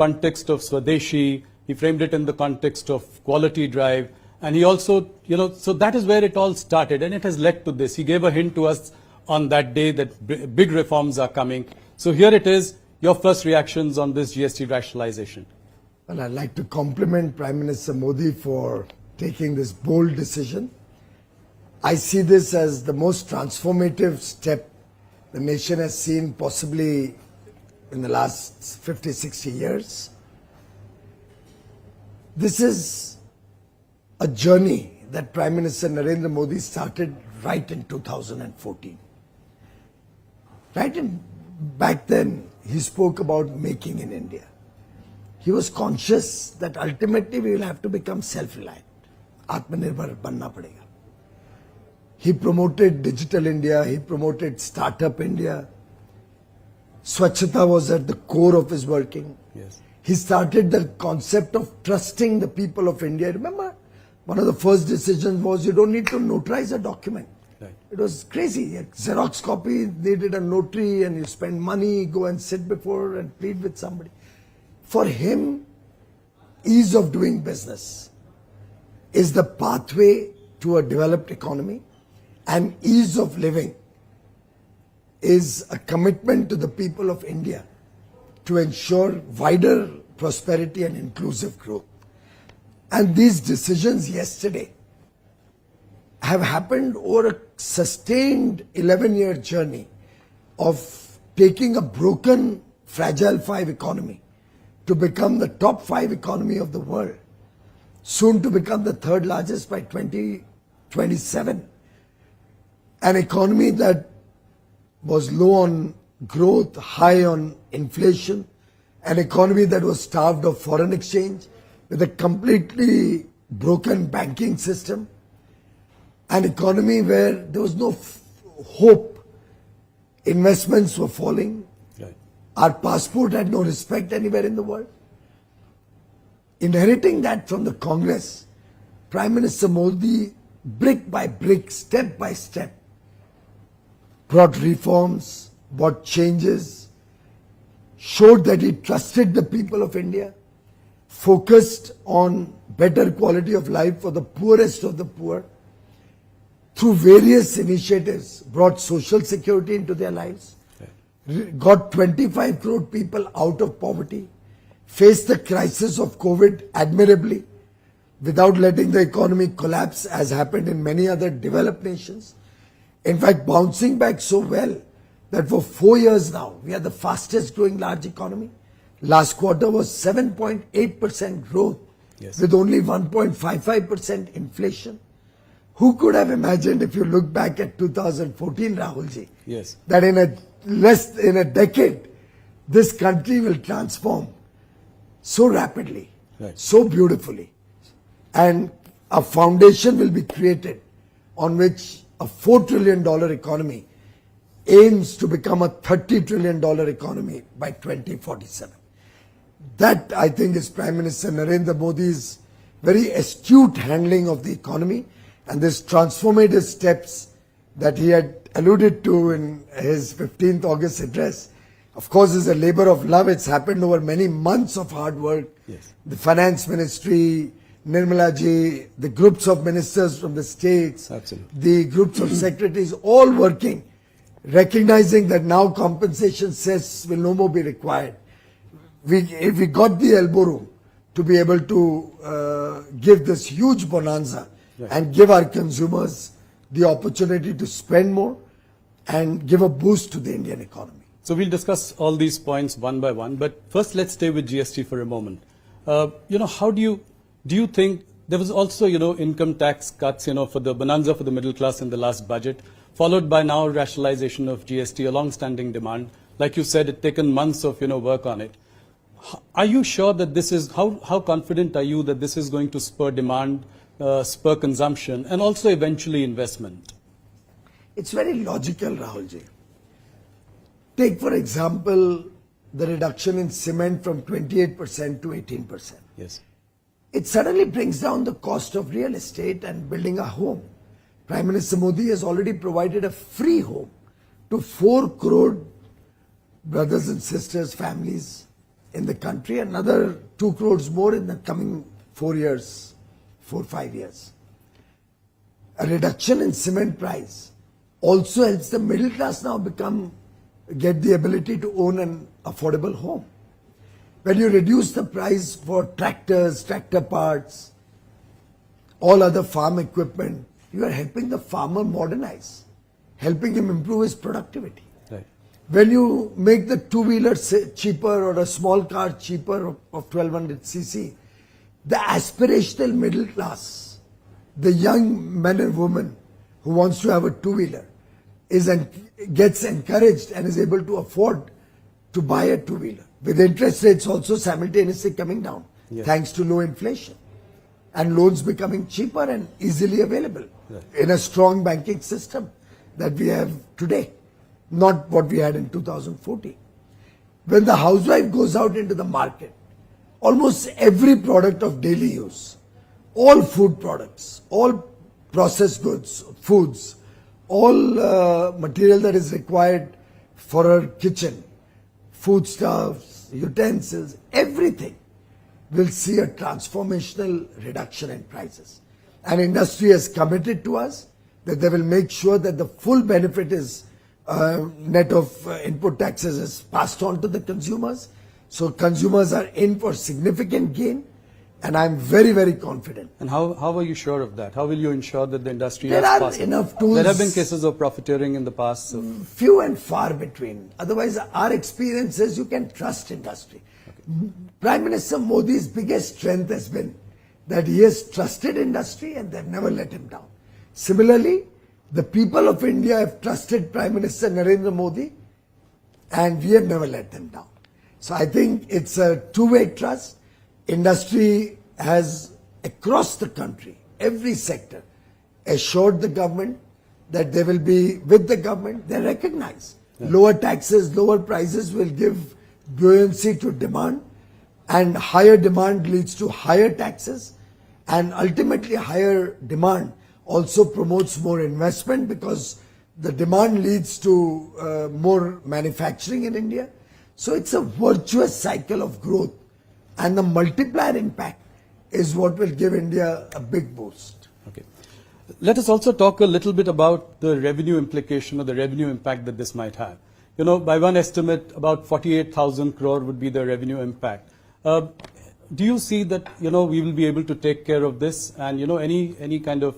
context of Swadeshi. He framed it in the context of quality drive. And he also, so that is where it all started. And it has led to this. He gave a hint to us on that day that big reforms are coming. So here it is, your first reactions on this GST rationalization. Well, I'd like to compliment Prime Minister Modi for taking this bold decision. I see this as the most transformative step the nation has seen possibly in the last 50, 60 years. This is a journey that Prime Minister Narendra Modi started right in 2014. Back then, he spoke about making in India. He was conscious that ultimately we will have to become self-reliant. Atmanirbhar banna padega. He promoted Digital India, he promoted Startup India. Swachhata was at the core of his working. Yes. He started the concept of trusting the people of India. Remember, one of the first decisions was you don't need to notarize a document. Right. It was crazy. A Xerox copy needed a notary and you spend money, go and sit before and plead with somebody. For him, ease of doing business is the pathway to a developed economy, and ease of living is a commitment to the people of India to ensure wider prosperity and inclusive growth. And these decisions yesterday have happened over a sustained 11-year journey of taking a broken, fragile 5 economy to become the top 5 economy of the world, soon to become the 3rd largest by 2027. An economy that was low on growth, high on inflation, an economy that was starved of foreign exchange, with a completely broken banking system, an economy where there was no hope, investments were falling, right. Our passport had no respect anywhere in the world. Inheriting that from the Congress, Prime Minister Modi, brick by brick, step by step, brought reforms, brought changes, showed that he trusted the people of India, focused on better quality of life for the poorest of the poor, through various initiatives, brought social security into their lives, got 25 crore people out of poverty, faced the crisis of COVID admirably, without letting the economy collapse as happened in many other developed nations. In fact, bouncing back so well that for 4 years now, we are the fastest growing large economy. Last quarter was 7.8% growth, yes, with only 1.55% inflation. Who could have imagined, if you look back at 2014, Rahulji, yes, that in a decade, this country will transform so rapidly, right, so beautifully, and a foundation will be created on which a $4 trillion economy aims to become a $30 trillion economy by 2047. That, I think, is Prime Minister Narendra Modi's very astute handling of the economy, and this transformative steps that he had alluded to in his 15th August address, of course, is a labor of love. It's happened over many months of hard work. yes, The Finance Ministry, Nirmala ji, the groups of ministers from the states, absolutely, the groups of secretaries, all working, recognizing that now compensation cess will no more be required. We got the elbow room to be able to give this huge bonanza, right, and give our consumers the opportunity to spend more and give a boost to the Indian economy. So we'll discuss all these points one by one, but first let's stay with GST for a moment. How do you think there was also, income tax cuts, for the bonanza for the middle class in the last budget, followed by now rationalization of GST, a long-standing demand. Like you said, it's taken months of, work on it. Are you sure that this is, how confident are you that this is going to spur demand, spur consumption, and also eventually investment? It's very logical, Rahulji. Take, for example, the reduction in cement from 28% to 18%. Yes. It suddenly brings down the cost of real estate and building a home. Prime Minister Modi has already provided a free home to 4 crore brothers and sisters, families in the country, another 2 crores more in the coming 4 years, 4-5 years. A reduction in cement price also helps the middle class now get the ability to own an affordable home. When you reduce the price for tractors, tractor parts, all other farm equipment, you are helping the farmer modernize, helping him improve his productivity. Right. When you make the two-wheeler cheaper or a small car cheaper of 1200 cc, the aspirational middle class, the young man and woman who wants to have a two-wheeler, gets encouraged and is able to afford to buy a two-wheeler, with interest rates also simultaneously coming down, yes, thanks to low inflation and loans becoming cheaper and easily available, right, in a strong banking system that we have today, not what we had in 2014. When the housewife goes out into the market, almost every product of daily use, all food products, all processed goods, foods, all material that is required for her kitchen, foodstuffs, utensils, everything will see a transformational reduction in prices. And industry has committed to us that they will make sure that the full benefit is net of input taxes is passed on to the consumers. So consumers are in for significant gain, and I'm very, very confident. And how are you sure of that? How will you ensure that the industry There has are passed? enough tools. There have been cases of profiteering in the past. So. Few and far between. Otherwise, our experience is you can trust industry. Okay. Prime Minister Modi's biggest strength has been that he has trusted industry and they've never let him down. Similarly, the people of India have trusted Prime Minister Narendra Modi and we have never let them down. So I think it's a two-way trust. Industry has, across the country, every sector, assured the government that they will be with the government. They recognize lower taxes, lower prices will give buoyancy to demand, and higher demand leads to higher taxes, and ultimately higher demand also promotes more investment because the demand leads to more manufacturing in India. So it's a virtuous cycle of growth, and the multiplier impact is what will give India a big boost. Okay. Let us also talk a little bit about the revenue implication or the revenue impact that this might have. You know, by one estimate, about 48,000 crore would be the revenue impact. Do you see that, you know, we will be able to take care of this, and, you know, any kind of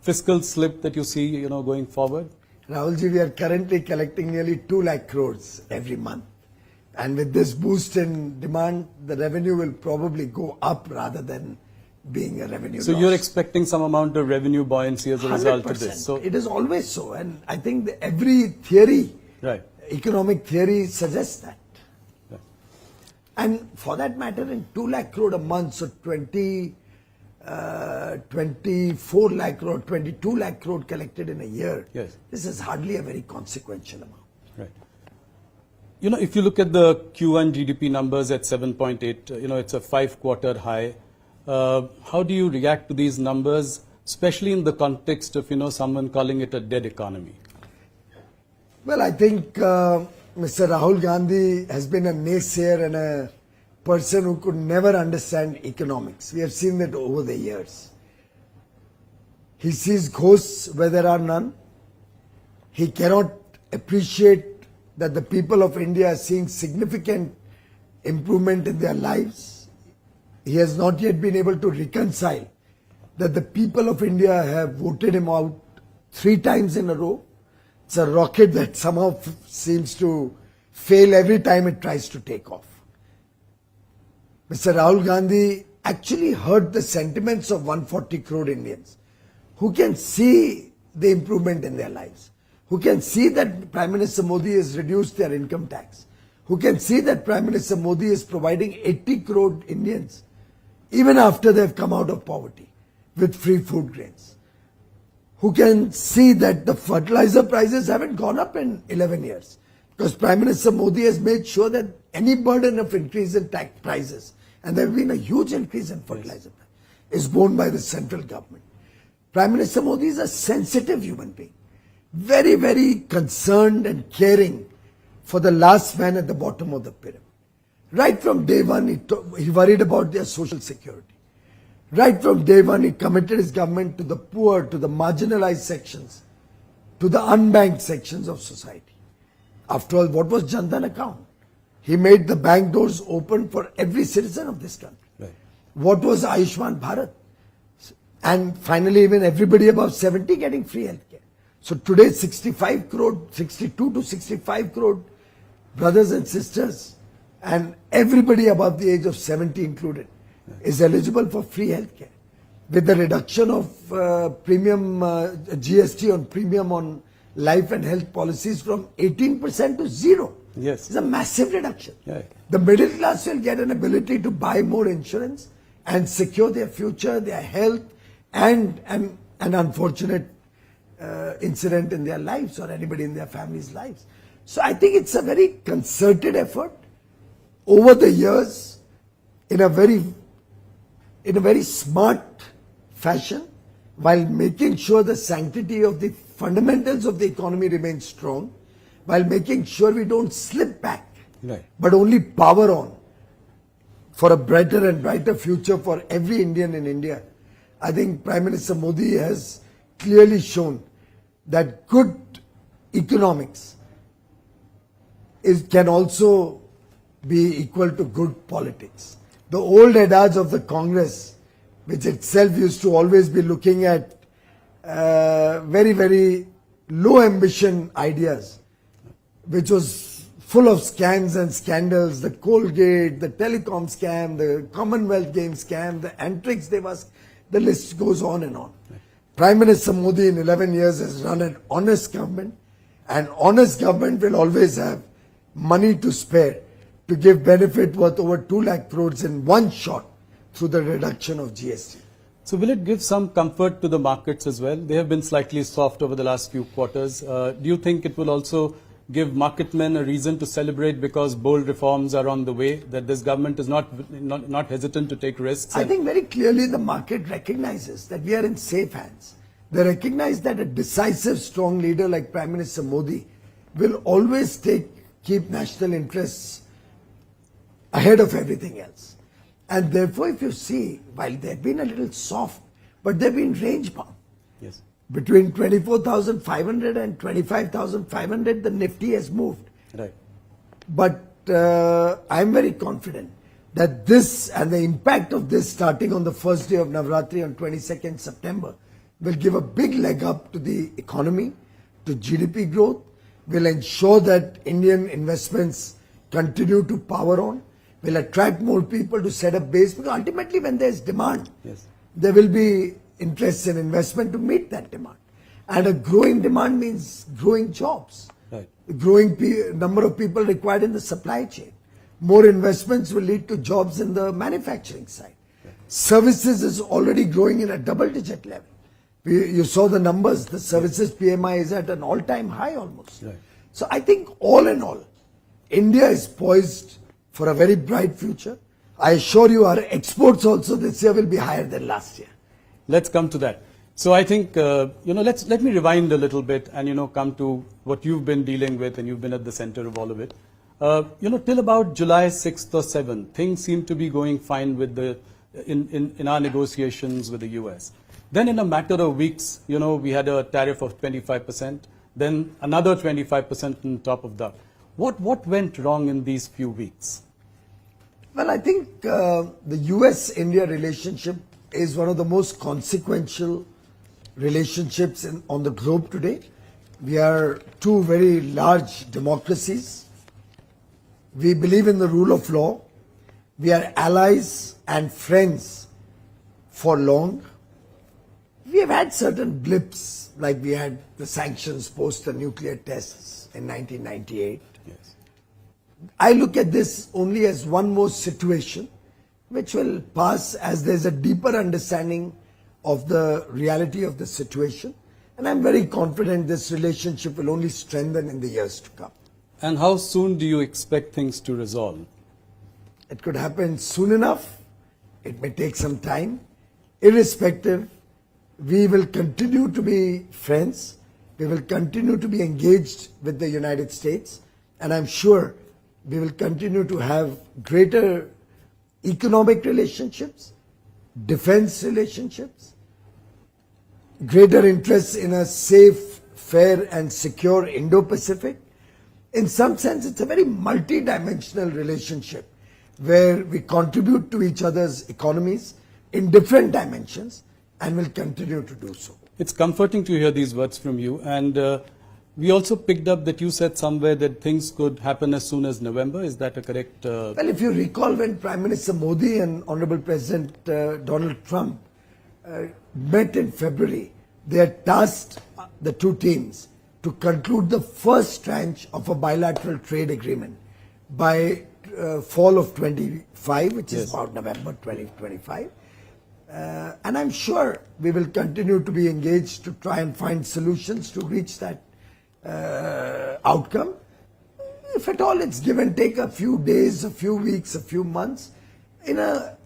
fiscal slip that you see, you know, going forward? Rahulji, we are currently collecting nearly 2 lakh crores every month. And with this boost in demand, the revenue will probably go up rather than being a revenue So loss. you're expecting some amount of revenue buoyancy as a result of this? So it is always so. And I think that every theory, right, economic theory suggests that. right. And for that matter, in 2 lakh crore a month, so 24 lakh crore, 22 lakh crore collected in a year, Yes. this is hardly a very consequential amount. Right. You know, if you look at the Q1 GDP numbers at 7.8, you know, it's a 5-quarter high. How do you react to these numbers, especially in the context of, you know, someone calling it a dead economy? Well, I think Mr. Rahul Gandhi has been a naysayer and a person who could never understand economics. We have seen that over the years. He sees ghosts where there are none. He cannot appreciate that the people of India are seeing significant improvement in their lives. He has not yet been able to reconcile that the people of India have voted him out 3 times in a row. It's a rocket that somehow seems to fail every time it tries to take off. Mr. Rahul Gandhi actually hurt the sentiments of 140 crore Indians who can see the improvement in their lives, who can see that Prime Minister Modi has reduced their income tax, who can see that Prime Minister Modi is providing 80 crore Indians, even after they've come out of poverty, with free food grains, who can see that the fertilizer prices haven't gone up in 11 years, because Prime Minister Modi has made sure that any burden of increase in tax prices, and there has been a huge increase in fertilizer price, is borne by the central government. Prime Minister Modi is a sensitive human being, very, very concerned and caring for the last man at the bottom of the pyramid. Right from day one, he worried about their social security. Right from day one, he committed his government to the poor, to the marginalized sections, to the unbanked sections of society. After all, what was Jan Dhan account? He made the bank doors open for every citizen of this country. Right. What was Ayushman Bharat? And finally, even everybody above 70 getting free healthcare. So today, 65 crore, 62 to 65 crore brothers and sisters, and everybody above the age of 70 included, is eligible for free healthcare. With the reduction of premium GST on premium on life and health policies from 18% to 0. Yes. It's a massive reduction. Yeah. The middle class will get an ability to buy more insurance and secure their future, their health, and an unfortunate incident in their lives or anybody in their family's lives. So I think it's a very concerted effort over the years in a very smart fashion, while making sure the sanctity of the fundamentals of the economy remains strong, while making sure we don't slip back, Right. but only power on for a brighter and brighter future for every Indian in India. I think Prime Minister Modi has clearly shown that good economics can also be equal to good politics. The old adage of the Congress, which itself used to always be looking at very, very low ambition ideas, which was full of scams and scandals, the Colgate, the telecom scam, the Commonwealth Games scam, the Antrix Devas, the list goes on and on. Prime Minister Modi in 11 years has run an honest government, and honest government will always have money to spare to give benefit worth over 2 lakh crores in one shot through the reduction of GST. So will it give some comfort to the markets as well? They have been slightly soft over the last few quarters. Do you think it will also give market men a reason to celebrate because bold reforms are on the way, that this government is not hesitant to take risks? I think very clearly the market recognizes that we are in safe hands. They recognize that a decisive, strong leader like Prime Minister Modi will always keep national interests ahead of everything else. And therefore, if you see, while they've been a little soft, but they've been range bound. Yes. Between 24,500 and 25,500, the Nifty has moved. Right. But I'm very confident that this and the impact of this starting on the first day of Navratri on 22nd September will give a big leg up to the economy, to GDP growth, will ensure that Indian investments continue to power on, will attract more people to set up base, because ultimately when there's demand, Yes. there will be interest in investment to meet that demand. And a growing demand means growing jobs, Right. growing number of people required in the supply chain. More investments will lead to jobs in the manufacturing side. Services is already growing in a double-digit level. You saw the numbers, the services PMI is at an all-time high almost. Right. So I think all in all, India is poised for a very bright future. I assure you our exports also this year will be higher than last year. Let's come to that. So I think, let me rewind a little bit and, come to what you've been dealing with, and you've been at the center of all of it. Till about July 6th or 7th, things seem to be going fine with in our negotiations with the US. Then in a matter of weeks, we had a tariff of 25%, then another 25% on top of that. What went wrong in these few weeks? Well, I think the US-India relationship is one of the most consequential relationships on the globe today. We are two very large democracies. We believe in the rule of law. We are allies and friends for long. We have had certain blips, like we had the sanctions post the nuclear tests in 1998. Yes. I look at this only as one more situation which will pass as there's a deeper understanding of the reality of the situation. And I'm very confident this relationship will only strengthen in the years to come. And how soon do you expect things to resolve? It could happen soon enough. It may take some time. Irrespective, we will continue to be friends. We will continue to be engaged with the United States. And I'm sure we will continue to have greater economic relationships, defense relationships, greater interest in a safe, fair and secure Indo-Pacific. In some sense, it's a very multi-dimensional relationship where we contribute to each other's economies in different dimensions and will continue to do so. It's comforting to hear these words from you. And we also picked up that you said somewhere that things could happen as soon as November. Is that a correct? Well, if you recall when Prime Minister Modi and Honorable President Donald Trump met in February, they had tasked the two teams to conclude the first tranche of a bilateral trade agreement by fall of 25, which is about November 2025. And I'm sure we will continue to be engaged to try and find solutions to reach that outcome. If at all it's give and take a few days, a few weeks, a few months, in a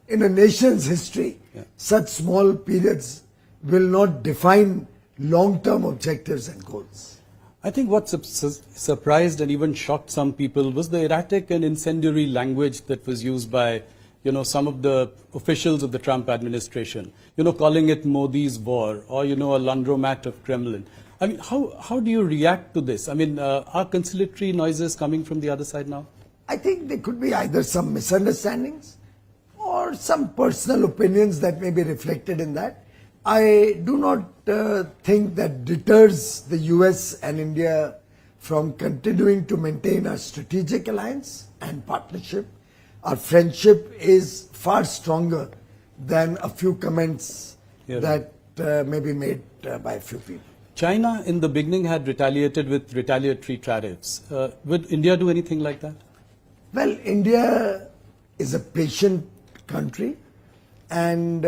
nation's history, such small periods will not define long-term objectives and goals. I think what surprised and even shocked some people was the erratic and incendiary language that was used by some of the officials of the Trump administration, calling it Modi's war or, a laundromat of Kremlin. I mean, how do you react to this? I mean, are conciliatory noises coming from the other side now? I think there could be either some misunderstandings or some personal opinions that may be reflected in that. I do not think that deters the US and India from continuing to maintain our strategic alliance and partnership. Our friendship is far stronger than a few comments that may be made by a few people. China in the beginning had retaliated with retaliatory tariffs. Would India do anything like that? Well, India is a patient country and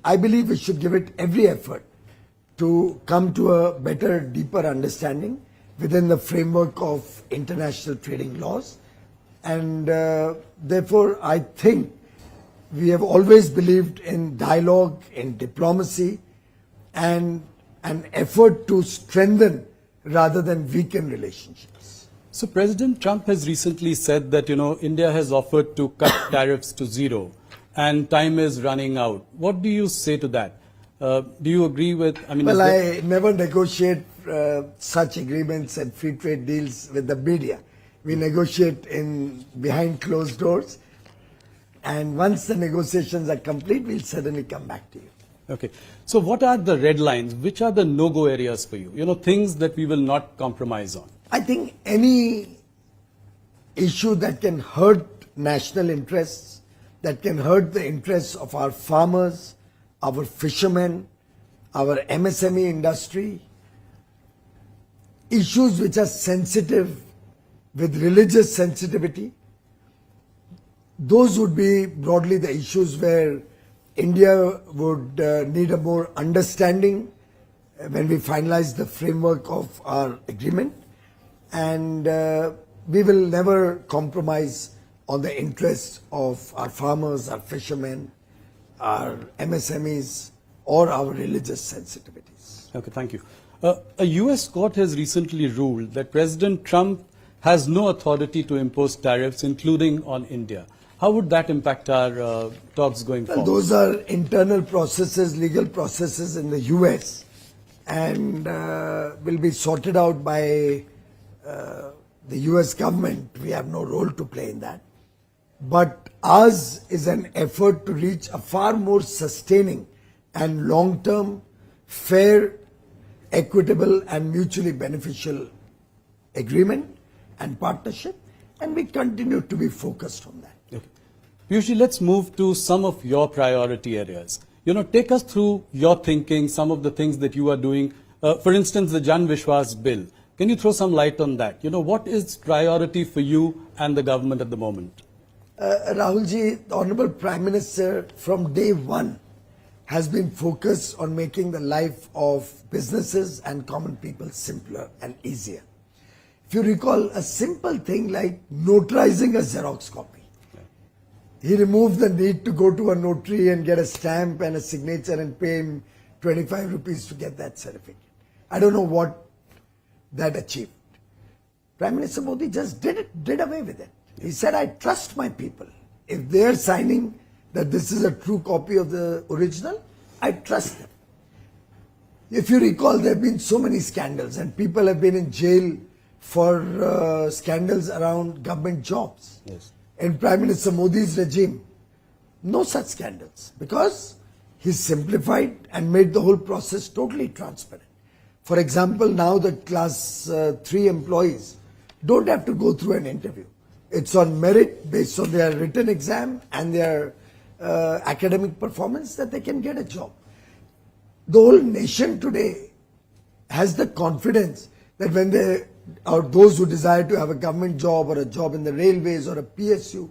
I believe we should give it every effort to come to a better, deeper understanding within the framework of international trading laws. And therefore, I think we have always believed in dialogue, in diplomacy, and an effort to strengthen rather than weaken relationships. So President Trump has recently said that, India has offered to cut tariffs to zero and time is running out. What do you say to that? Do you agree with, Well, I never negotiate such agreements and free trade deals with the media. We negotiate behind closed doors. And once the negotiations are complete, we'll certainly come back to you. Okay. So what are the red lines? Which are the no-go areas for you? Things that we will not compromise on. I think any issue that can hurt national interests, that can hurt the interests of our farmers, our fishermen, our MSME industry, issues which are sensitive with religious sensitivity, those would be broadly the issues where India would need a more understanding when we finalize the framework of our agreement, and we will never compromise on the interests of our farmers, our fishermen, our MSMEs, or our religious sensitivities. Okay, thank you. A US court has recently ruled that President Trump has no authority to impose tariffs, including on India. How would that impact our talks going forward? Those are internal processes, legal processes in the US, and will be sorted out by the US government. We have no role to play in that. But ours is an effort to reach a far more sustaining and long-term, fair, equitable and mutually beneficial agreement and partnership, and we continue to be focused on that. Okay. Piyush, let's move to some of your priority areas. Take us through your thinking, some of the things that you are doing. For instance, the Jan Vishwas bill. Can you throw some light on that? What is priority for you and the government at the moment? Rahulji, the Honorable Prime Minister from day one has been focused on making the life of businesses and common people simpler and easier. If you recall, a simple thing like notarizing a Xerox copy. He removed the need to go to a notary and get a stamp and a signature and pay him 25 rupees to get that certificate. I don't know what that achieved. Prime Minister Modi just did away with it. He said, I trust my people. If they're signing that this is a true copy of the original, I trust them. If you recall, there have been so many scandals and people have been in jail for scandals around government jobs. Yes. In Prime Minister Modi's regime, no such scandals because he simplified and made the whole process totally transparent. For example, now the class 3 employees don't have to go through an interview. It's on merit based on their written exam and their academic performance that they can get a job. The whole nation today has the confidence that when they, or those who desire to have a government job or a job in the railways or a PSU,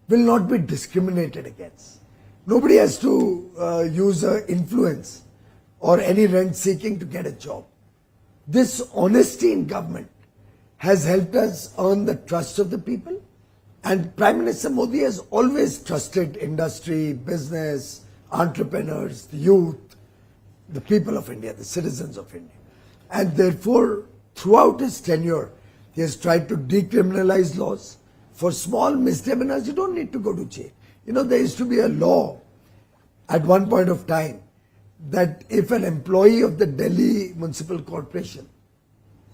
will not be discriminated against. Nobody has to use influence or any rent seeking to get a job. This honesty in government has helped us earn the trust of the people, and Prime Minister Modi has always trusted industry, business, entrepreneurs, the youth, the people of India, the citizens of India. And therefore, throughout his tenure, he has tried to decriminalize laws. For small misdemeanors, you don't need to go to jail. You know, there used to be a law at one point of time that if an employee of the Delhi Municipal Corporation,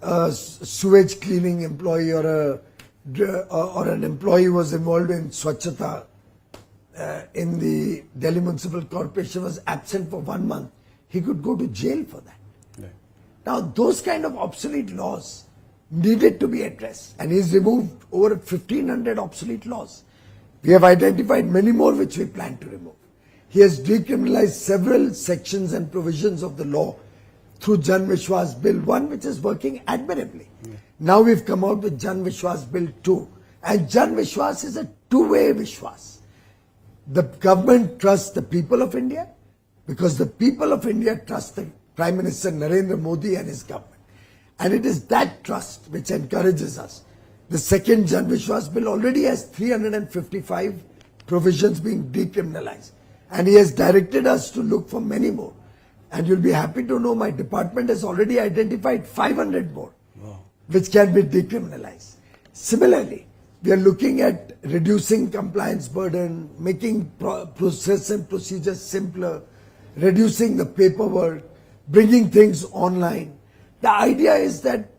a sewage cleaning employee or an employee was involved in Swachhata in the Delhi Municipal Corporation was absent for 1 month, he could go to jail for that. Right. Now, those kind of obsolete laws needed to be addressed, and he's removed over 1,500 obsolete laws. We have identified many more which we plan to remove. He has decriminalized several sections and provisions of the law through Jan Vishwas Bill 1, which is working admirably. Yeah. Now we've come out with Jan Vishwas Bill 2, and Jan Vishwas is a two-way Vishwas. The government trusts the people of India because the people of India trust the Prime Minister Narendra Modi and his government. And it is that trust which encourages us. The second Jan Vishwas Bill already has 355 provisions being decriminalized. And he has directed us to look for many more. And you'll be happy to know my department has already identified 500 more, which can be decriminalized. Similarly, we are looking at reducing compliance burden, making process and procedures simpler, reducing the paperwork, bringing things online. The idea is that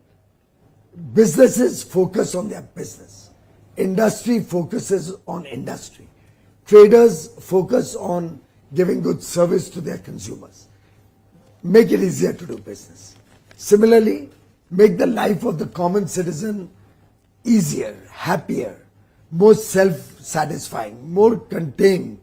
businesses focus on their business. Industry focuses on industry. Traders focus on giving good service to their consumers. Make it easier to do business. Similarly, make the life of the common citizen easier, happier, more self-satisfying, more contained.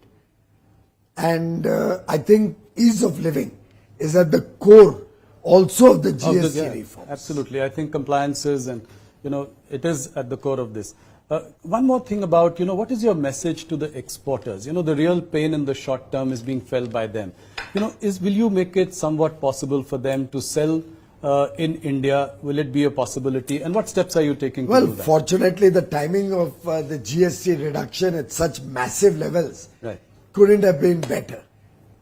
And I think ease of living is at the core also of the GST reforms. Absolutely. I think compliances and, it is at the core of this. One more thing about, what is your message to the exporters? The real pain in the short term is being felt by them. Will you make it somewhat possible for them to sell in India? Will it be a possibility? And what steps are you taking to do that? Well, fortunately, the timing of the GST reduction at such massive levels couldn't have been better.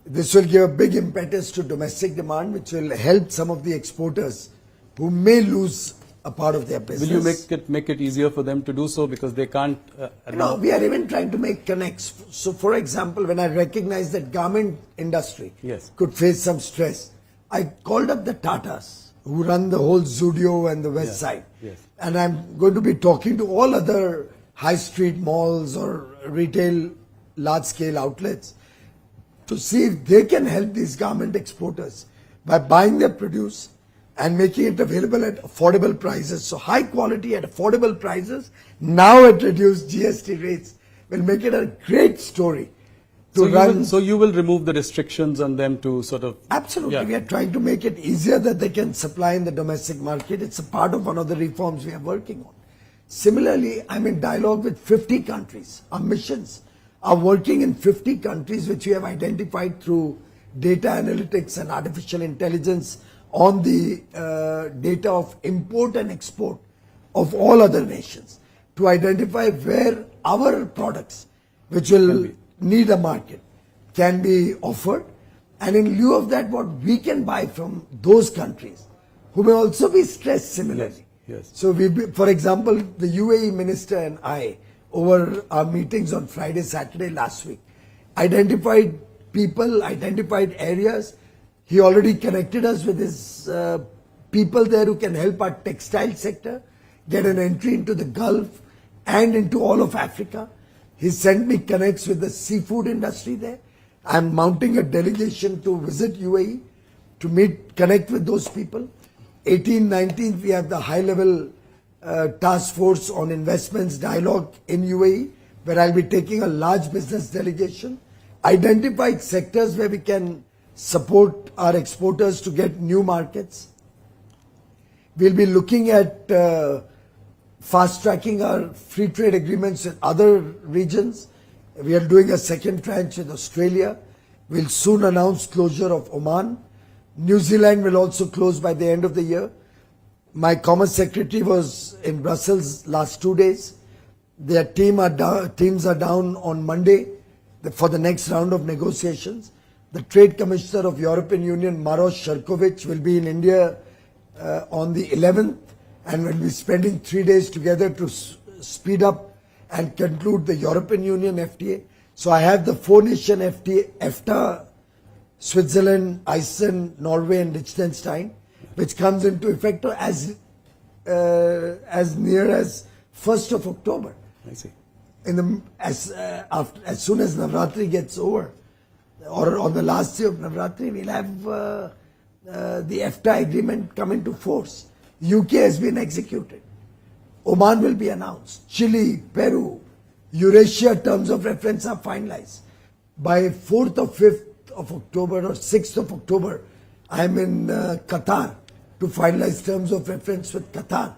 This will give a big impetus to domestic demand, which will help some of the exporters who may lose a part of their business. Will you make it easier for them to do so because they can't? We are even trying to make connects. So, for example, when I recognized that garment industry could face some stress, I called up the Tatas who run the whole Zudio and the West Side. And I'm going to be talking to all other high street malls or retail large-scale outlets to see if they can help these garment exporters by buying their produce and making it available at affordable prices. So high quality at affordable prices, now at reduced GST rates, will make it a great story to run. So you will remove the restrictions on them to sort of... Absolutely. We are trying to make it easier that they can supply in the domestic market. It's a part of one of the reforms we are working on. Similarly, I'm in dialogue with 50 countries. Our missions are working in 50 countries, which we have identified through data analytics and artificial intelligence on the data of import and export of all other nations, to identify where our products, which will need a market, can be offered, and in lieu of that, what we can buy from those countries who may also be stressed similarly. Yes. So for example, the UAE minister and I, over our meetings on Friday, Saturday last week, identified people, identified areas. He already connected us with his people there who can help our textile sector get an entry into the Gulf and into all of Africa. He sent me connects with the seafood industry there. I'm mounting a delegation to visit UAE to connect with those people. 18, 19, we have the high-level task force on investments dialogue in UAE, where I'll be taking a large business delegation, identified sectors where we can support our exporters to get new markets. We'll be looking at fast-tracking our free trade agreements with other regions. We are doing a second tranche with Australia. We'll soon announce closure of Oman. New Zealand will also close by the end of the year. My Commerce Secretary was in Brussels last 2 days. Their teams are down on Monday for the next round of negotiations. The Trade Commissioner of European Union, Maros Sherkovich, will be in India on the 11th and will be spending 3 days together to speed up and conclude the European Union FTA. So I have the 4-nation FTA, EFTA, Switzerland, Iceland, Norway and Liechtenstein, which comes into effect as near as 1st of October. I see. As soon as Navratri gets over, or on the last day of Navratri, we'll have the EFTA agreement come into force. UK has been executed. Oman will be announced. Chile, Peru, Eurasia terms of reference are finalized. By 4th or 5th of October or 6th of October, I'm in Qatar to finalize terms of reference with Qatar.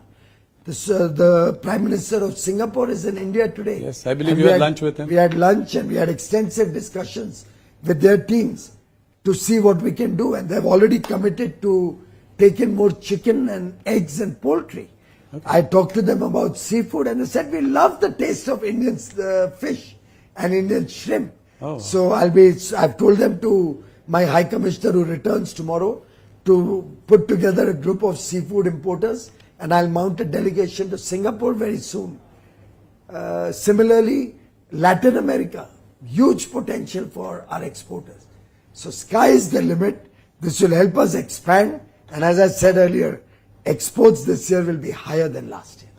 The Prime Minister of Singapore is in India today. Yes, I believe you had lunch with him. We had lunch and we had extensive discussions with their teams to see what we can do. And they've already committed to take in more chicken and eggs and poultry. Okay. I talked to them about seafood and they said, we love the taste of Indian fish and Indian shrimp. Oh. So I've told them to my High Commissioner who returns tomorrow to put together a group of seafood importers, and I'll mount a delegation to Singapore very soon. Similarly, Latin America, huge potential for our exporters. So sky is the limit. This will help us expand, and as I said earlier, exports this year will be higher than last year.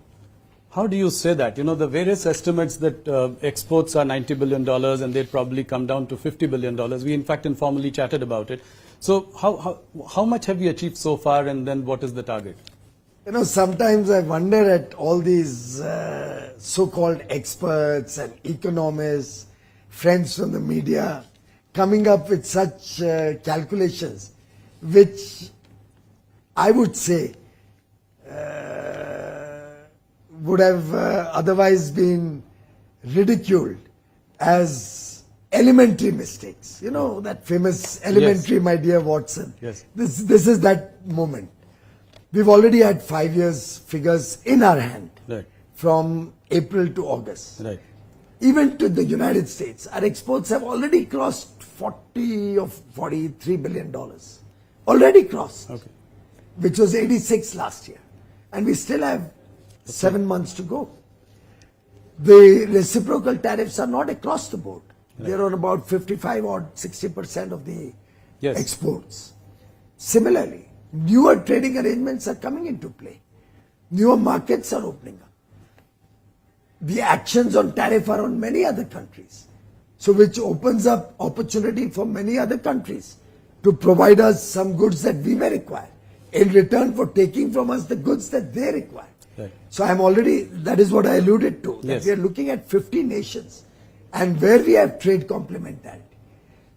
How do you say that? You know, the various estimates that exports are $90 billion and they'd probably come down to $50 billion. We in fact informally chatted about it. So how much have we achieved so far, and then what is the target? You know, sometimes I wonder at all these so-called experts and economists, friends from the media, coming up with such calculations, which I would say would have otherwise been ridiculed as elementary mistakes. You know, that famous elementary, yes, my dear Watson. Yes. This is that moment. We've already had 5 years figures in our hand, right, from April to August. Right. Even to the United States, our exports have already crossed 40 or $43 billion. Already crossed. Okay. Which was 86 last year. And we still have 7 months to go. The reciprocal tariffs are not across the board. Right. They're on about 55 or 60% of the, yes, exports. Similarly, newer trading arrangements are coming into play. Newer markets are opening up. The actions on tariff are on many other countries. So which opens up opportunity for many other countries to provide us some goods that we may require in return for taking from us the goods that they require. Right. So that is what I alluded to. Yes. That we are looking at 50 nations and where we have trade complementarity.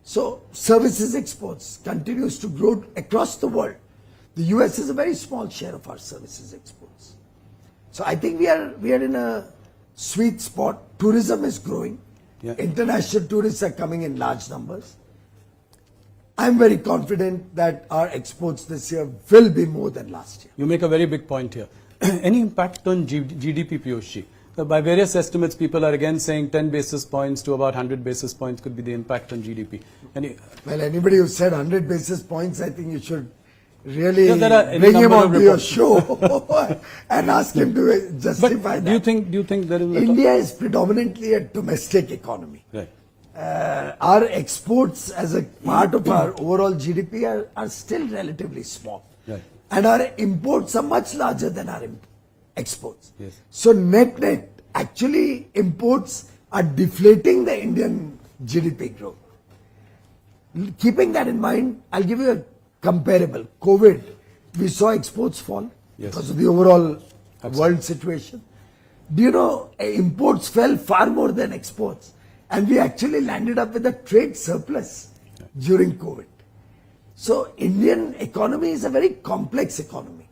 So services exports continues to grow across the world. The US is a very small share of our services exports. So I think we are in a sweet spot. Tourism is growing. Yeah. International tourists are coming in large numbers. I'm very confident that our exports this year will be more than last year. You make a very big point here. Any impact on GDP, Piyushji? By various estimates, people are again saying 10 basis points to about 100 basis points could be the impact on GDP. Well, anybody who said 100 basis points, I think you should really Yeah, there are any bring him number of onto your reports. show and ask him to justify But that. do you think there is India is predominantly a domestic economy. Right. Our exports as a part of our overall GDP are still relatively small. Right. And our imports are much larger than our exports. Yes. So net, actually imports are deflating the Indian GDP growth. Keeping that in mind, I'll give you a comparable. COVID, we saw exports fall because of the overall world situation. Do you know, imports fell far more than exports. And we actually landed up with a trade surplus during COVID. So Indian economy is a very complex economy.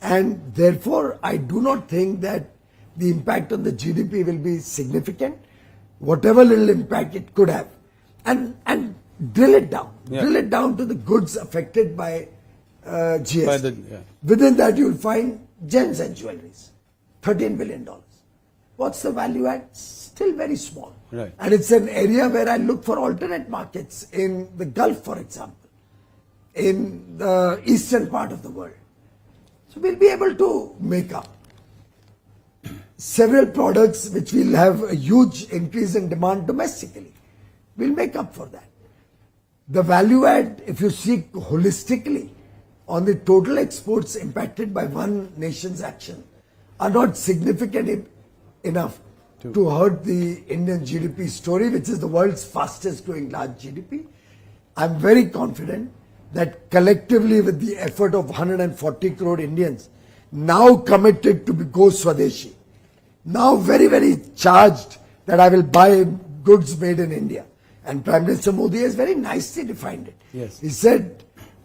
And therefore, I do not think that the impact on the GDP will be significant. Whatever little impact it could have. And drill it down. Yeah. Drill it down to the goods affected by GST. By the- yeah. Within that, you'll find gems and jewelries. $13 billion. What's the value add? Still very small. Right. And it's an area where I look for alternate markets in the Gulf, for example, in the eastern part of the world. So we'll be able to make up. Several products which will have a huge increase in demand domestically. We'll make up for that. The value add, if you see holistically on the total exports impacted by one nation's action, are not significant enough to hurt the Indian GDP story, which is the world's fastest growing large GDP. I'm very confident that collectively with the effort of 140 crore Indians now committed to go Swadeshi, now very, very charged that I will buy goods made in India. And Prime Minister Modi has very nicely defined it. Yes. He said,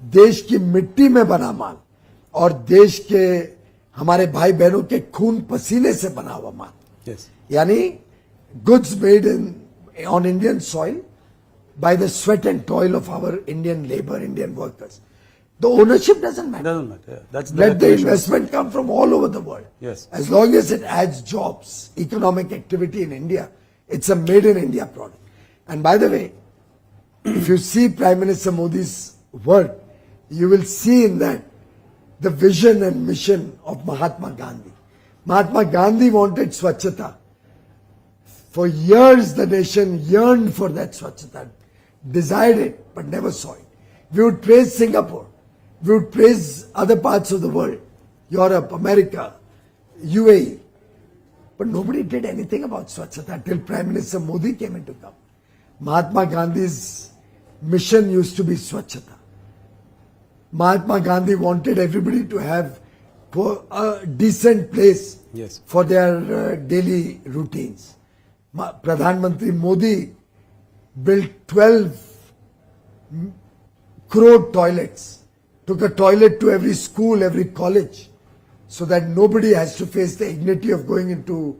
देश की मिट्टी में बना माल और देश के हमारे भाई बहनों के खून पसीने से बना हुआ माल. Yes. Yani goods made on Indian soil by the sweat and toil of our Indian labor, Indian workers. The ownership doesn't matter. Doesn't matter. Yeah. That's Let the definition. investment come from all over the world. Yes. As long as it adds jobs, economic activity in India, it's a made in India product. And by the way, if you see Prime Minister Modi's word, you will see in that the vision and mission of Mahatma Gandhi. Mahatma Gandhi wanted Swachhata. For years the nation yearned for that Swachhata, desired it, but never saw it. We would praise Singapore. We would praise other parts of the world, Europe, America, UAE. But nobody did anything about Swachhata till Prime Minister Modi came into government. Mahatma Gandhi's mission used to be Swachhata. Mahatma Gandhi wanted everybody to have a decent place Yes. for their daily routines. Pradhan Mantri Modi built 12 crore toilets, took a toilet to every school, every college, so that nobody has to face the indignity of going into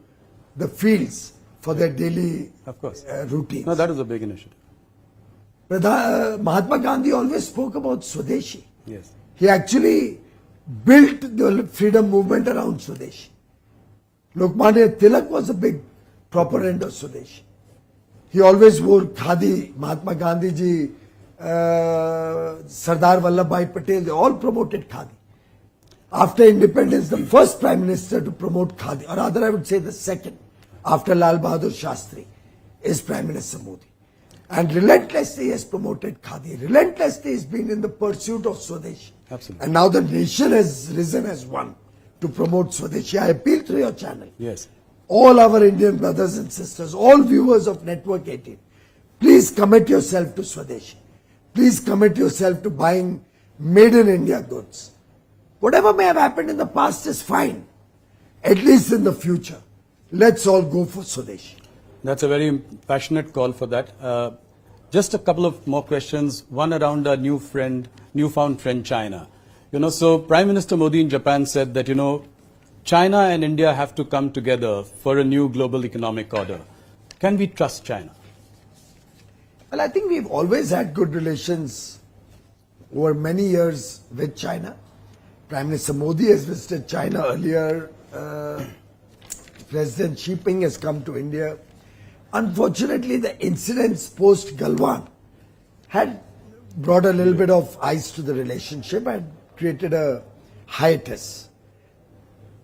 the fields for their daily Of course. routines. No, that is a big initiative. Mahatma Gandhi always spoke about Swadeshi. Yes. He actually built the freedom movement around Swadeshi. Lokmanya Tilak was a big proponent of Swadeshi. He always wore khadi. Mahatma Gandhi ji, Sardar Vallabhbhai Patel, they all promoted khadi. After independence, the first Prime Minister to promote khadi, or rather I would say the second, after Lal Bahadur Shastri, is Prime Minister Modi. And relentlessly he has promoted khadi. Relentlessly he has been in the pursuit of Swadeshi. Absolutely. And now the nation has risen as one to promote Swadeshi. I appeal through your channel. Yes. All our Indian brothers and sisters, all viewers of Network 18, please commit yourself to Swadeshi. Please commit yourself to buying made in India goods. Whatever may have happened in the past is fine. At least in the future, let's all go for Swadeshi. That's a very passionate call for that. Just a couple of more questions. One around our newfound friend China. So Prime Minister Modi in Japan said that, China and India have to come together for a new global economic order. Can we trust China? Well, I think we've always had good relations over many years with China. Prime Minister Modi has visited China earlier. President Xi Jinping has come to India. Unfortunately, the incidents post Galwan had brought a little bit of ice to the relationship, and created a hiatus.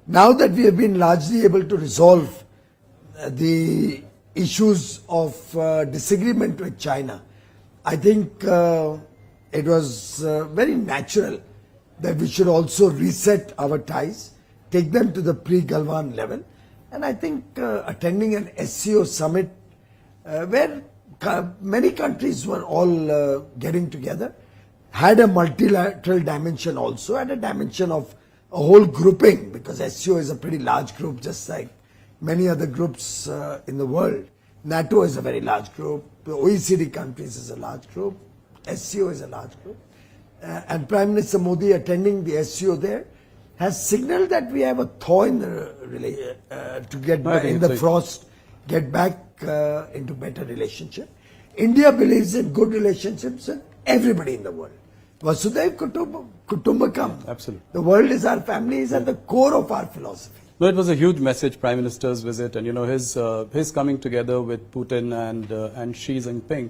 Now that we have been largely able to resolve the issues of disagreement with China, I think it was very natural that we should also reset our ties, take them to the pre-Galwan level. And I think attending an SCO summit where many countries were all getting together had a multilateral dimension also, and a dimension of a whole grouping, because SCO is a pretty large group, just like many other groups in the world. NATO is a very large group, the OECD countries is a large group, SCO is a large group. And Prime Minister Modi attending the SCO there has signaled that we have a thaw in the to get back in the frost, get back into better relationship. India believes in good relationships with everybody in the world. Vasudhaiv Kutumbakam. Absolutely. The world is our family, is at the core of our philosophy. No, it was a huge message, Prime Minister's visit, and his coming together with Putin and Xi Jinping.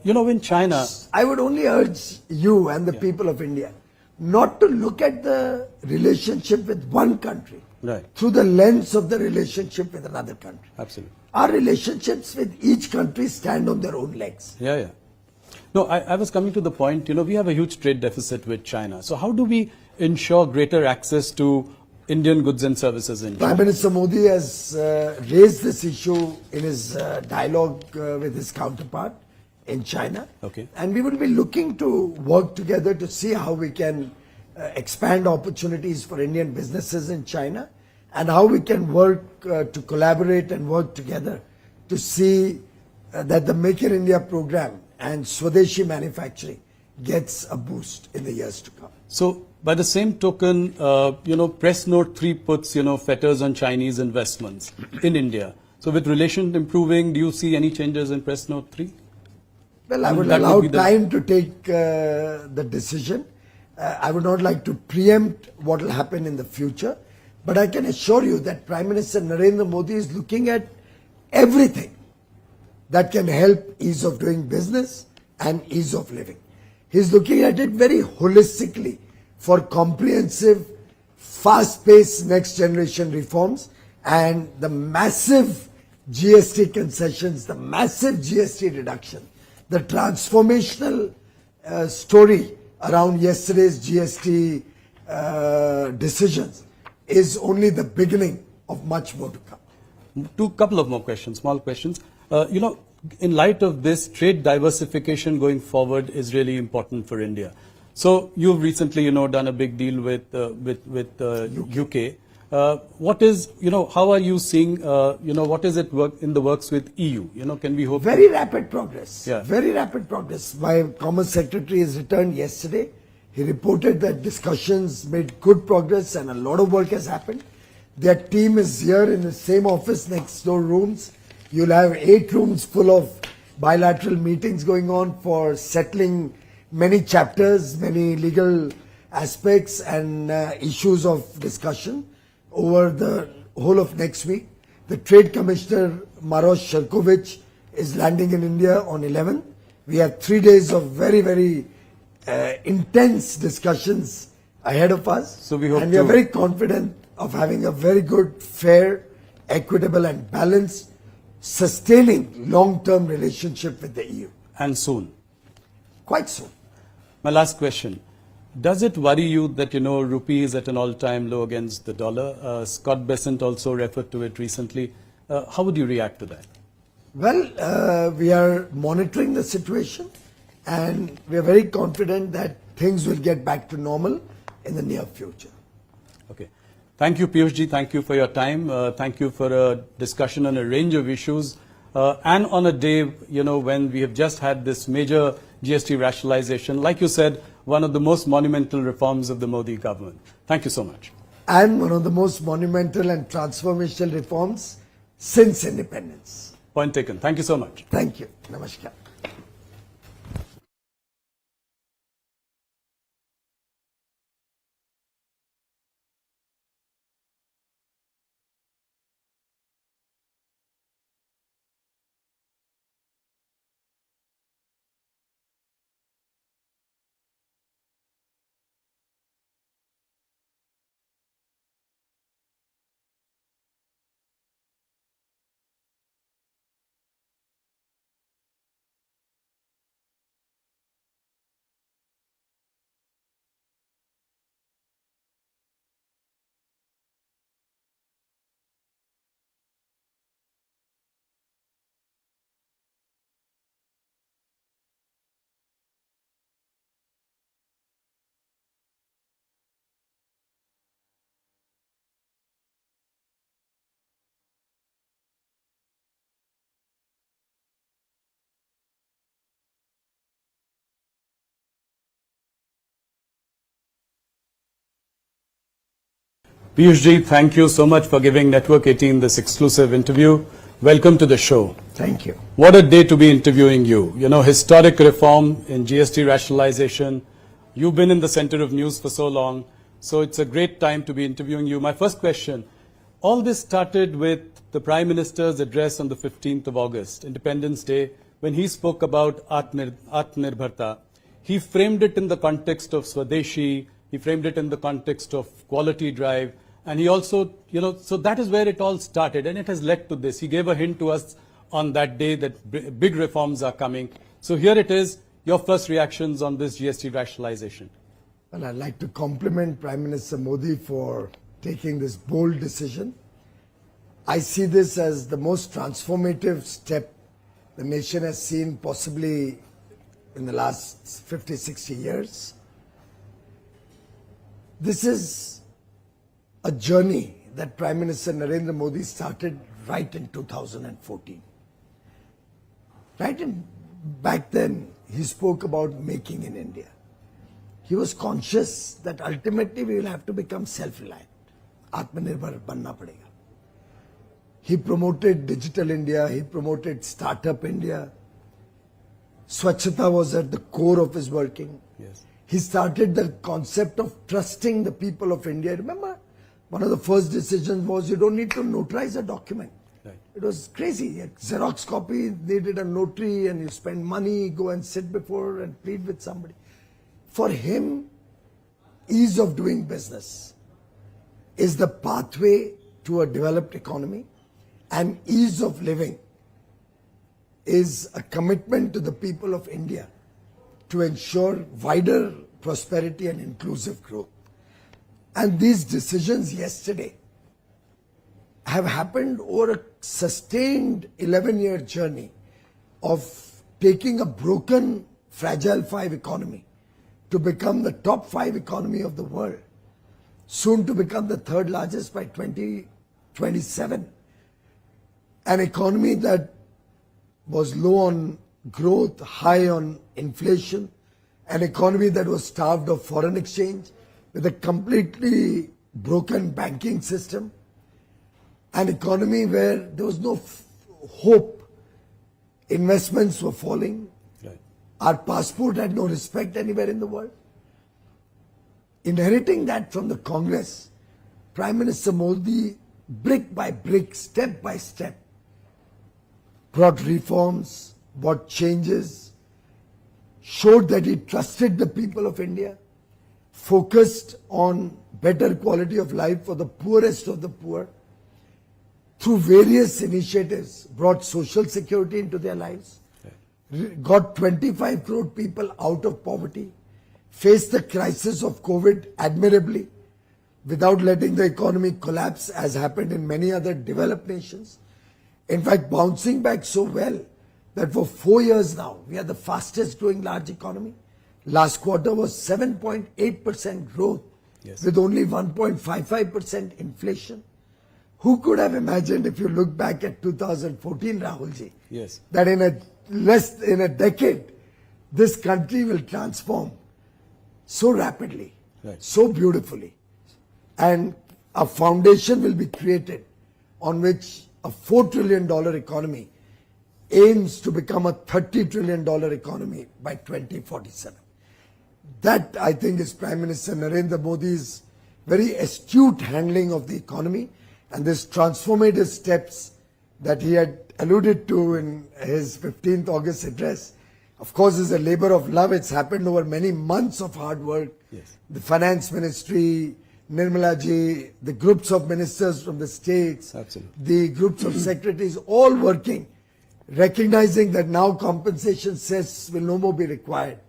In China, I would only urge you and the people of India not to look at the relationship with one country through the lens of the relationship with another country. Absolutely. Our relationships with each country stand on their own legs. Yeah. No, I was coming to the point, we have a huge trade deficit with China. So how do we ensure greater access to Indian goods and services in China? Prime Minister Modi has raised this issue in his dialogue with his counterpart in China. Okay. And we will be looking to work together to see how we can expand opportunities for Indian businesses in China, and how we can work to collaborate and work together to see that the Make in India program and Swadeshi manufacturing gets a boost in the years to come. So, by the same token, Press Note 3 puts, fetters on Chinese investments in India. So, with relations improving, do you see any changes in Press Note 3? Well, I would allow time to take the decision. I would not like to preempt what will happen in the future. But I can assure you that Prime Minister Narendra Modi is looking at everything that can help ease of doing business and ease of living. He's looking at it very holistically for comprehensive, fast-paced next generation reforms, and the massive GST concessions, the massive GST reduction, the transformational story around yesterday's GST decisions is only the beginning of much more to come. Couple of more questions, small questions. In light of this, trade diversification going forward is really important for India. So you've recently, done a big deal with UK. What is, how are you seeing, what is it in the works with EU? Can we hope? Very rapid progress. Yeah. Very rapid progress. My Commerce Secretary has returned yesterday. He reported that discussions made good progress and a lot of work has happened. Their team is here in the same office, next door rooms. You'll have 8 rooms full of bilateral meetings going on for settling many chapters, many legal aspects and issues of discussion over the whole of next week. The Trade Commissioner Maros Sherkovich is landing in India on 11th. We have 3 days of very, very intense discussions ahead of us. So we hope and we are very confident of having a very good, fair, equitable and balanced, sustaining long-term relationship with the EU. And soon. Quite soon. My last question. Does it worry you that, rupee is at an all-time low against the dollar? Scott Bessent also referred to it recently. How would you react to that? Well, we are monitoring the situation and we are very confident that things will get back to normal in the near future. Okay. Thank you, Piyush ji. Thank you for your time. Thank you for a discussion on a range of issues. And on a day, when we have just had this major GST rationalization, like you said, one of the most monumental reforms of the Modi government. Thank you so much. And one of the most monumental and transformational reforms since independence. Point taken. Thank you so much. Thank you. Namaskar. Piyush ji, thank you so much for giving Network 18 this exclusive interview. Welcome to the show. Thank you. What a day to be interviewing you. You know, historic reform in GST rationalization. You've been in the center of news for so long, so it's a great time to be interviewing you. My first question, all this started with the Prime Minister's address on the 15th of August, Independence Day, when he spoke about Atmanirbharta. He framed it in the context of Swadeshi, he framed it in the context of quality drive, and he also, so that is where it all started, and it has led to this. He gave a hint to us on that day that big reforms are coming. So here it is, your first reactions on this GST rationalization. Well, I'd like to compliment Prime Minister Modi for taking this bold decision. I see this as the most transformative step the nation has seen possibly in the last 50, 60 years. This is a journey that Prime Minister Narendra Modi started right in 2014. Back then, he spoke about making in India. He was conscious that ultimately we will have to become self-reliant. Atmanirbhar banna padega. He promoted Digital India, he promoted Startup India. Swachhata was at the core of his working. Yes. He started the concept of trusting the people of India. Remember, one of the first decisions was you don't need to notarize a document. Right. It was crazy. A Xerox copy, they did a notary and you spend money, go and sit before and plead with somebody. For him, ease of doing business is the pathway to a developed economy, and ease of living is a commitment to the people of India to ensure wider prosperity and inclusive growth. And these decisions yesterday have happened over a sustained 11-year journey of taking a broken, fragile 5 economy to become the top 5 economy of the world, soon to become the 3rd largest by 2027. An economy that was low on growth, high on inflation, an economy that was starved of foreign exchange, with a completely broken banking system, an economy where there was no hope, investments were falling, Right. Our passport had no respect anywhere in the world. Inheriting that from the Congress, Prime Minister Modi, brick by brick, step by step, brought reforms, brought changes, showed that he trusted the people of India, focused on better quality of life for the poorest of the poor, through various initiatives, brought social security into their lives, got 25 crore people out of poverty, faced the crisis of COVID admirably, without letting the economy collapse as happened in many other developed nations. In fact, bouncing back so well that for 4 years now, we are the fastest growing large economy. Last quarter was 7.8% growth, Yes. with only 1.55% inflation. Who could have imagined, if you look back at 2014, Rahulji, Yes. that in a decade, this country will transform so rapidly, Right. so beautifully, and a foundation will be created on which a $4 trillion economy aims to become a $30 trillion economy by 2047. That, I think, is Prime Minister Narendra Modi's very astute handling of the economy, and this transformative steps that he had alluded to in his 15th August address, of course, is a labor of love. It's happened over many months of hard work. Yes. The Finance Ministry, Nirmala ji, the groups of ministers from the states, Absolutely. the groups of secretaries, all working, recognizing that now compensation cess will no more be required.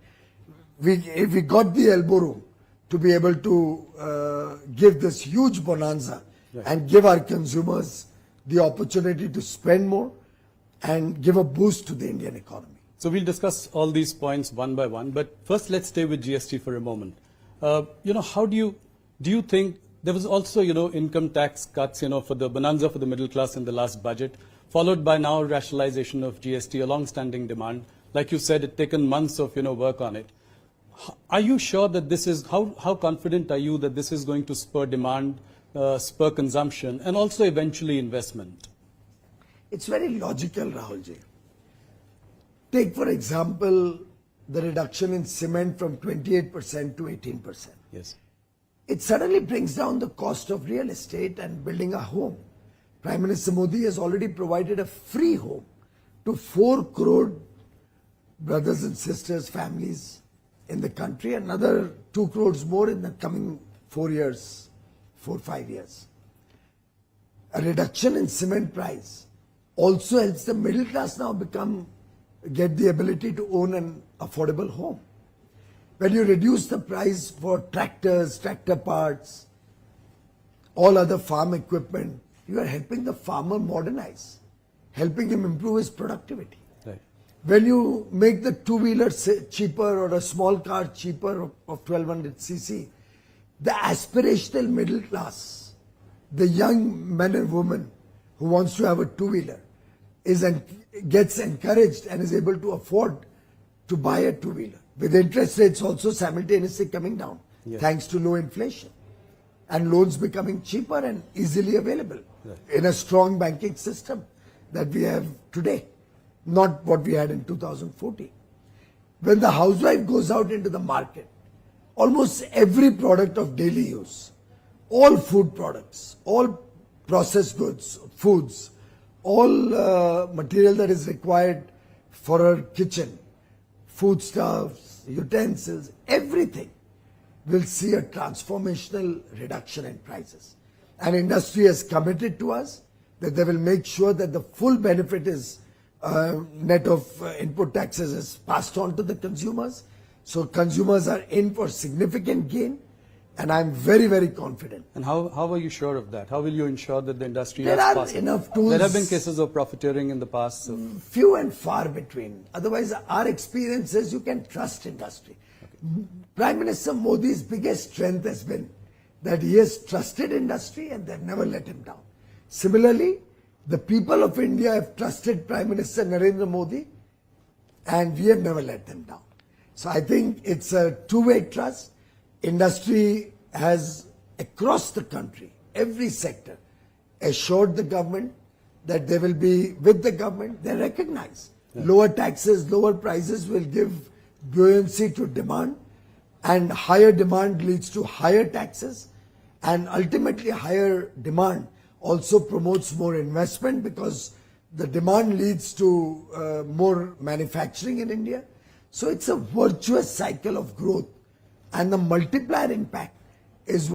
We got the elbow room to be able to give this huge bonanza, Right. and give our consumers the opportunity to spend more and give a boost to the Indian economy. So we'll discuss all these points one by one, but first let's stay with GST for a moment. How do you think there was also, income tax cuts, for the bonanza for the middle class in the last budget, followed by now rationalization of GST, a long-standing demand. Like you said, it's taken months of, work on it. Are you sure that this is, how confident are you that this is going to spur demand, spur consumption and also eventually investment? It's very logical, Rahulji. Take, for example, the reduction in cement from 28% to 18%. Yes. It suddenly brings down the cost of real estate and building a home. Prime Minister Modi has already provided a free home to 4 crore brothers and sisters, families in the country, another 2 crores more in the coming 4 years, 4-5 years. A reduction in cement price also helps the middle class now get the ability to own an affordable home. When you reduce the price for tractors, tractor parts, all other farm equipment, you are helping the farmer modernize, helping him improve his productivity. Right. When you make the two-wheeler cheaper or a small car cheaper of 1200 cc, the aspirational middle class, the young man and woman who wants to have a two-wheeler, gets encouraged and is able to afford to buy a two-wheeler, with interest rates also simultaneously coming down, yes, thanks to low inflation and loans becoming cheaper and easily available, right, in a strong banking system that we have today, not what we had in 2014. When the housewife goes out into the market, almost every product of daily use, all food products, all processed goods, foods, all material that is required for her kitchen, foodstuffs, utensils, everything will see a transformational reduction in prices. And industry has committed to us that they will make sure that the full benefit is net of input taxes is passed on to the consumers. So consumers are in for significant gain, and I'm very, very confident. And how are you sure of that? How will you ensure that the industry There has are passed? enough tools. There have been cases of profiteering in the past. So. Few and far between. Otherwise, our experience is you can trust industry. Okay. Prime Minister Modi's biggest strength has been that he has trusted industry and they've never let him down. Similarly, the people of India have trusted Prime Minister Narendra Modi and we have never let them down. So I think it's a two-way trust. Industry has, across the country, every sector, assured the government that they will be with the government. They recognize lower taxes, lower prices will give buoyancy to demand, and higher demand leads to higher taxes, and ultimately higher demand also promotes more investment because the demand leads to more manufacturing in India. So it's a virtuous cycle of growth, and the multiplier impact is